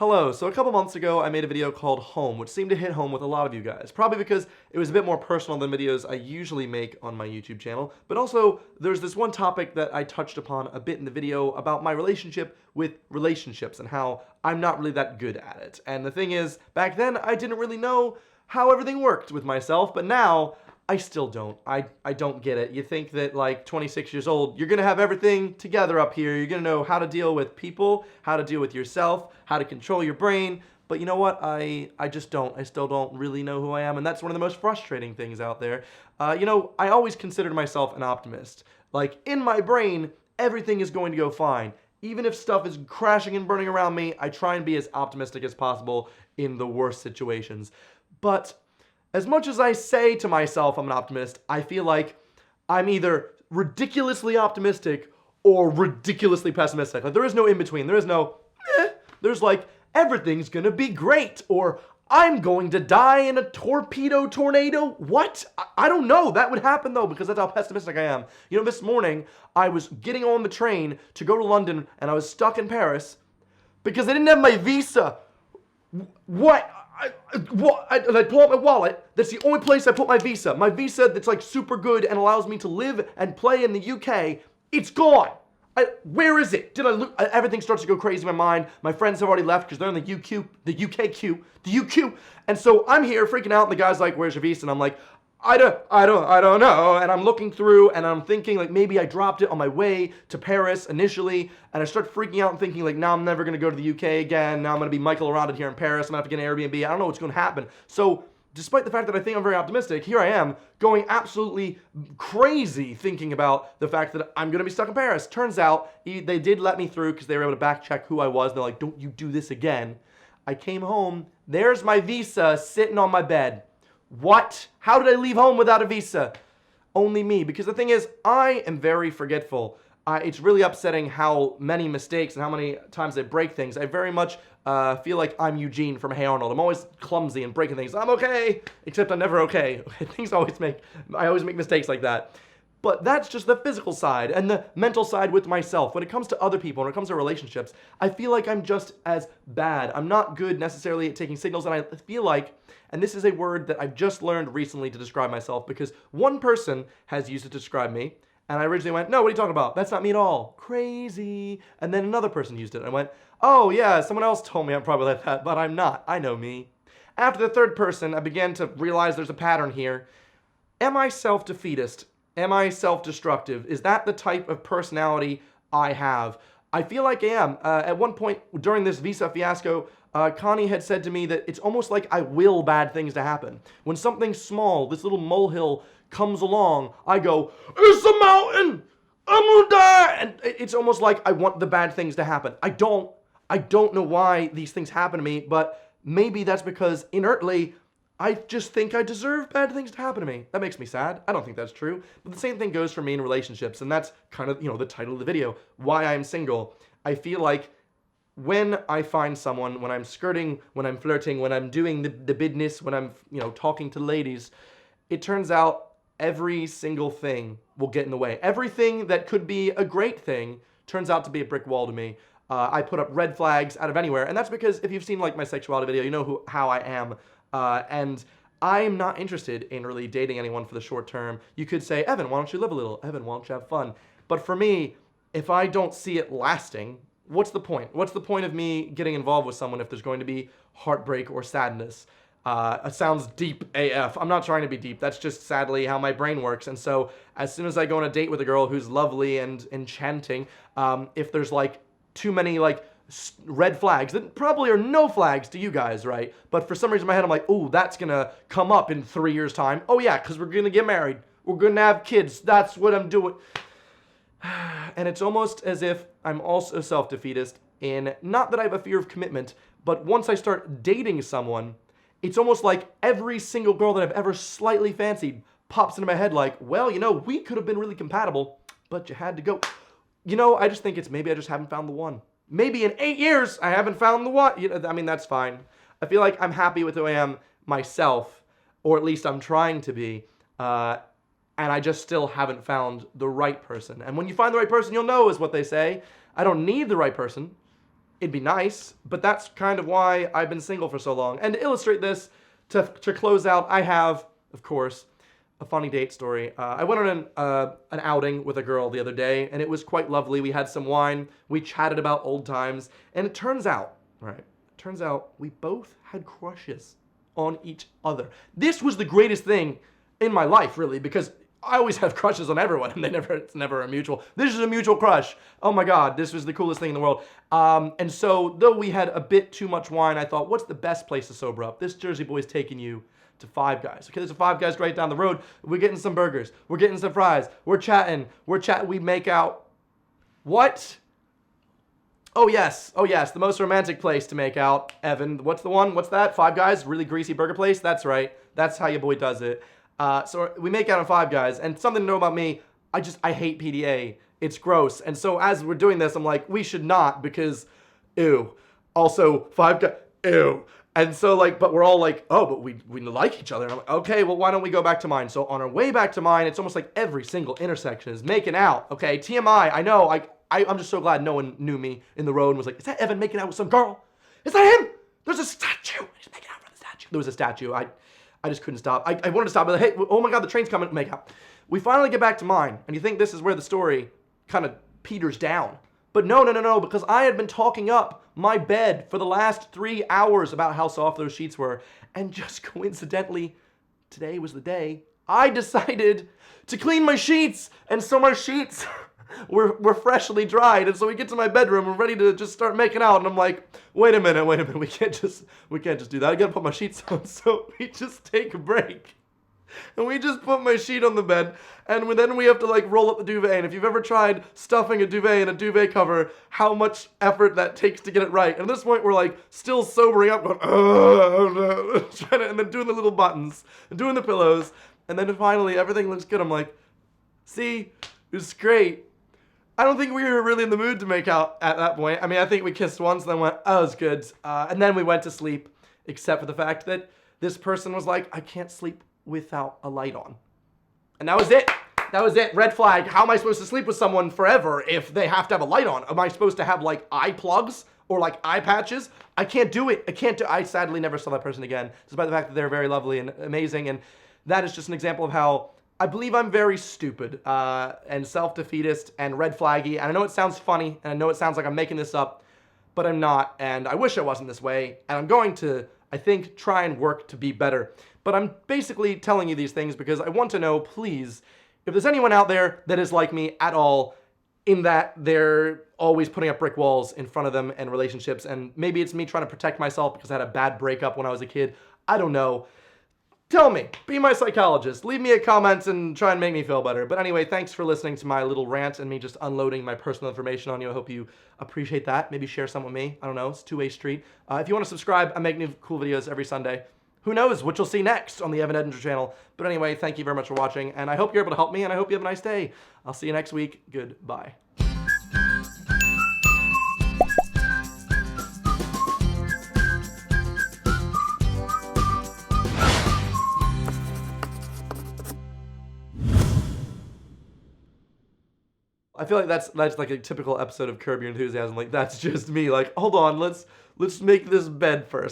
Hello, so a couple months ago I made a video called Home, which seemed to hit home with a lot of you guys. Probably because it was a bit more personal than videos I usually make on my YouTube channel, but also there's this one topic that I touched upon a bit in the video about my relationship with relationships and how I'm not really that good at it. And the thing is, back then I didn't really know how everything worked with myself, but now I still don't. I don't get it. You think that like 26 years old, you're gonna have everything together up here. You're gonna know how to deal with people, how to deal with yourself, how to control your brain. But you know what? I just don't. I still don't really know who I am, and that's one of the most frustrating things out there. I always considered myself an optimist. Like, in my brain, everything is going to go fine. Even if stuff is crashing and burning around me, I try and be as optimistic as possible in the worst situations. But as much as I say to myself I'm an optimist, I feel like I'm either ridiculously optimistic or ridiculously pessimistic. Like, there is no in between. There is no, There's like, everything's gonna be great, or I'm going to die in a tornado. What? I don't know. That would happen though, because that's how pessimistic I am. You know, this morning, I was getting on the train to go to London, and I was stuck in Paris because I didn't have my visa. What? I pull out my wallet. That's the only place I put my visa. My visa that's like super good and allows me to live and play in the UK. It's gone. Where is it? Did I lose? Everything starts to go crazy in my mind. My friends have already left because they're in the UK queue. And so I'm here freaking out, and the guy's like, "Where's your visa?" And I'm like, I don't know. And I'm looking through, and I'm thinking like maybe I dropped it on my way to Paris initially, and I start freaking out and thinking like, now I'm never gonna go to the UK again. Now I'm gonna be Michael around here in Paris. I'm gonna have to get an Airbnb. I don't know what's gonna happen. So despite the fact that I think I'm very optimistic, here I am going absolutely crazy thinking about the fact that I'm gonna be stuck in Paris. Turns out they did let me through because they were able to back check who I was. They're like, "Don't you do this again." I came home. There's my visa sitting on my bed. What? How did I leave home without a visa? Only me. Because the thing is, I am very forgetful. It's really upsetting how many mistakes and how many times I break things. I very much feel like I'm Eugene from Hey Arnold. I'm always clumsy and breaking things. I'm okay, except I'm never okay. I always make mistakes like that. But that's just the physical side and the mental side with myself. When it comes to other people, when it comes to relationships, I feel like I'm just as bad. I'm not good necessarily at taking signals, and I feel like, and this is a word that I've just learned recently to describe myself, because one person has used it to describe me, and I originally went, "No, what are you talking about? That's not me at all. Crazy." And then another person used it, and I went, "Oh yeah, someone else told me I'm probably like that, but I'm not. I know me." After the third person, I began to realize there's a pattern here. Am I self-defeatist? Am I self-destructive? Is that the type of personality I have? I feel like I am. At one point during this visa fiasco, Connie had said to me that it's almost like I will bad things to happen. When something small, this little molehill, comes along, I go, "It's a mountain! I'm gonna die!" And it's almost like I want the bad things to happen. I don't know why these things happen to me, but maybe that's because inertly, I just think I deserve bad things to happen to me. That makes me sad. I don't think that's true. But the same thing goes for me in relationships, and that's kind of, the title of the video, why I'm single. I feel like when I find someone, when I'm skirting, when I'm flirting, when I'm doing the business, when I'm, talking to ladies, it turns out every single thing will get in the way. Everything that could be a great thing turns out to be a brick wall to me. I put up red flags out of anywhere, and that's because if you've seen like my sexuality video, you know how I am. And I'm not interested in really dating anyone for the short term. You could say, "Evan, why don't you live a little? Evan, why don't you have fun?" But for me, if I don't see it lasting, what's the point? What's the point of me getting involved with someone if there's going to be heartbreak or sadness? It sounds deep AF. I'm not trying to be deep. That's just sadly how my brain works. And so as soon as I go on a date with a girl who's lovely and enchanting, if there's like too many like red flags that probably are no flags to you guys, right? But for some reason in my head I'm like, "Oh, that's gonna come up in 3 years time. Oh yeah, because we're gonna get married, we're gonna have kids, that's what I'm doing." And it's almost as if I'm also self-defeatist in, not that I have a fear of commitment, but once I start dating someone, it's almost like every single girl that I've ever slightly fancied pops into my head like, "Well, we could have been really compatible, but you had to go." I just think it's maybe I just haven't found the one. Maybe in 8 years, I haven't found the one. That's fine. I feel like I'm happy with who I am myself, or at least I'm trying to be, and I just still haven't found the right person. And when you find the right person, you'll know, is what they say. I don't need the right person. it'd be nice, but that's kind of why I've been single for so long. And to illustrate this, to close out, I have, of course, a funny date story. I went on an outing with a girl the other day, and it was quite lovely. We had some wine, we chatted about old times, and it turns out we both had crushes on each other. This was the greatest thing in my life, really, because I always have crushes on everyone, and it's never a mutual. This is a mutual crush. Oh my God, this was the coolest thing in the world. And so, though we had a bit too much wine, I thought, what's the best place to sober up? This Jersey boy's taking you to Five Guys. Okay, there's a Five Guys right down the road. We're getting some burgers. We're getting some fries. We're chatting. We make out. What? Oh yes, the most romantic place to make out. Evan, what's the one? What's that? Five Guys? Really greasy burger place? That's right. That's how your boy does it. So we make out on Five Guys, and something to know about me, I hate PDA. It's gross. And so as we're doing this, I'm like, we should not, because, ew. Also, Five Guys, ew. And so but we're all like, oh, but we like each other. And I'm like, okay, well, why don't we go back to mine? So on our way back to mine, it's almost like every single intersection is making out. Okay, TMI, I know, I'm just so glad no one knew me in the road and was like, is that Evan making out with some girl? Is that him? There's a statue. He's making out with the statue. There was a statue. I just couldn't stop. I wanted to stop, but hey, oh my God, the train's coming. Make out. We finally get back to mine, and you think this is where the story kind of peters down. But no, because I had been talking up my bed for the last 3 hours about how soft those sheets were, and just coincidentally, today was the day I decided to clean my sheets, and so my sheets were freshly dried, and so we get to my bedroom, we're ready to just start making out, and I'm like, wait a minute, we can't just do that. I gotta put my sheets on. So we just take a break, and we just put my sheet on the bed, and then we have to roll up the duvet. And if you've ever tried stuffing a duvet in a duvet cover, how much effort that takes to get it right. And at this point, we're still sobering up, going, oh no, and then doing the little buttons, and doing the pillows, and then finally everything looks good. I'm like, see, it was great. I don't think we were really in the mood to make out at that point. I mean, I think we kissed once, then went, oh, it was good. And then we went to sleep, except for the fact that this person was like, I can't sleep without a light on. And that was it. That was it. Red flag. How am I supposed to sleep with someone forever if they have to have a light on? Am I supposed to have eye plugs or eye patches? I can't do it. I sadly never saw that person again, despite the fact that they're very lovely and amazing. And that is just an example of how I believe I'm very stupid and self-defeatist and red flaggy. And I know it sounds funny, and I know it sounds like I'm making this up, but I'm not. And I wish I wasn't this way. And I'm going to, I think, try and work to be better. But I'm basically telling you these things because I want to know, please, if there's anyone out there that is like me at all, in that they're always putting up brick walls in front of them and relationships, and maybe it's me trying to protect myself because I had a bad breakup when I was a kid. I don't know. Tell me, be my psychologist, leave me a comment and try and make me feel better. But anyway, thanks for listening to my little rant and me just unloading my personal information on you. I hope you appreciate that. Maybe share some with me. I don't know, it's a two-way street. If you want to subscribe, I make new cool videos every Sunday. Who knows what you'll see next on the Evan Edinger channel. But anyway, thank you very much for watching, and I hope you're able to help me, and I hope you have a nice day. I'll see you next week. Goodbye. I feel like that's like a typical episode of Curb Your Enthusiasm. That's just me. Hold on, let's make this bed first.